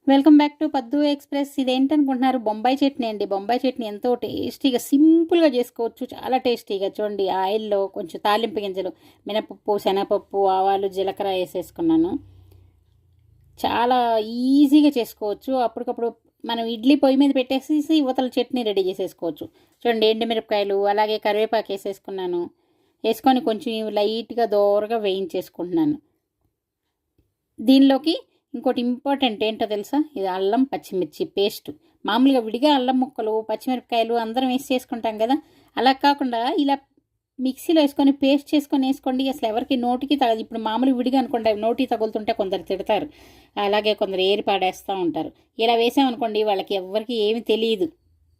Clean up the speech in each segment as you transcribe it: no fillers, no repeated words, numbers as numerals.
Welcome back to పద్దు express. ఇదేంటనుకుంటున్నారు? Bombay chutney అండి. బొంబాయి చట్నీ ఎంతో టేస్టీగా సింపుల్గా చేసుకోవచ్చు, చాలా టేస్టీగా. చూడండి, ఆయిల్లో కొంచెం తాలింపు గింజలు, మినపప్పు, శనగపప్పు, ఆవాలు, జీలకర్ర వేసేసుకున్నాను. చాలా ఈజీగా చేసుకోవచ్చు. అప్పటికప్పుడు మనం ఇడ్లీ పొయ్యి మీద పెట్టేసి యువతల చట్నీ రెడీ చేసేసుకోవచ్చు. చూడండి, ఎండుమిరపకాయలు అలాగే కరివేపాకు వేసేసుకున్నాను. వేసుకొని కొంచెం లైట్గా దోరగా వేయించేసుకుంటున్నాను. దీనిలోకి ఇంకోటి ఇంపార్టెంట్ ఏంటో తెలుసా? ఇది అల్లం పచ్చిమిర్చి పేస్ట్. మామూలుగా విడిగా అల్లం ముక్కలు పచ్చిమిరపకాయలు అందరం వేసి చేసుకుంటాం కదా, అలా కాకుండా ఇలా మిక్సీలో వేసుకొని పేస్ట్ చేసుకొని వేసుకోండి. అసలు ఎవరికి నోటికి తగదు. ఇప్పుడు మామూలు విడిగా అనుకోండి, నోటికి తగులుతుంటే కొందరు తిడతారు, అలాగే కొందరు ఏరి పాడేస్తూ ఉంటారు. ఇలా వేసామనుకోండి వాళ్ళకి ఎవరికి ఏమి తెలియదు,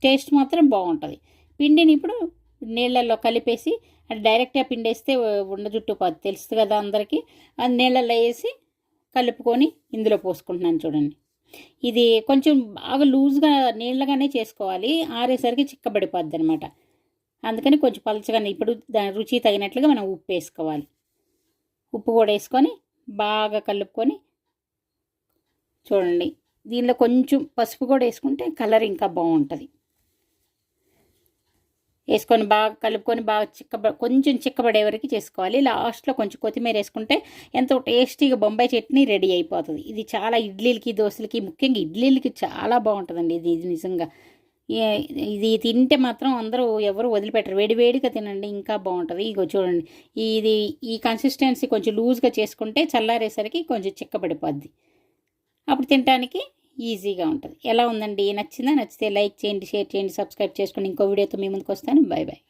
టేస్ట్ మాత్రం బాగుంటుంది. పిండిని ఇప్పుడు నీళ్ళల్లో కలిపేసి, అంటే డైరెక్ట్గా పిండేస్తే ఉండ జుట్టు తెలుస్తుంది కదా అందరికీ, అది నీళ్ళల్లో వేసి కలుపుకొని ఇందులో పోసుకుంటున్నాను. చూడండి, ఇది కొంచెం బాగా లూజ్గా నీళ్ళగానే చేసుకోవాలి, ఆరేసరికి చిక్కబడిపోద్ది అనమాట. అందుకని కొంచెం పలచగానే. ఇప్పుడు దాని రుచి తగినట్లుగా మనం ఉప్పు వేసుకోవాలి. ఉప్పు కూడా వేసుకొని బాగా కలుపుకొని, చూడండి దీనిలో కొంచెం పసుపు కూడా వేసుకుంటే కలర్ ఇంకా బాగుంటుంది. వేసుకొని బాగా కలుపుకొని బాగా కొంచెం చిక్కబడే వరకు చేసుకోవాలి. లాస్ట్లో కొంచెం కొత్తిమీర వేసుకుంటే ఎంతో టేస్టీగా బొంబాయి చట్నీ రెడీ అయిపోతుంది. ఇది చాలా ఇడ్లీలకి, దోశలకి, ముఖ్యంగా ఇడ్లీలకి చాలా బాగుంటుందండి. ఇది నిజంగా ఇది తింటే మాత్రం అందరూ ఎవరు వదిలిపెట్టరు. వేడివేడిగా తినండి, ఇంకా బాగుంటుంది. ఇగో చూడండి, ఈ కన్సిస్టెన్సీ కొంచెం లూజ్గా చేసుకుంటే చల్లారేసరికి కొంచెం చిక్కబడిపోద్ది. అప్పుడు తినడానికి ఈజీగా ఉంటుంది. ఎలా ఉందండి? నచ్చిందా? నచ్చితే లైక్ చేయండి, షేర్ చేయండి, సబ్స్క్రైబ్ చేసుకోండి. ఇంకో వీడియోతో మీ ముందుకు వస్తాను. Bye bye.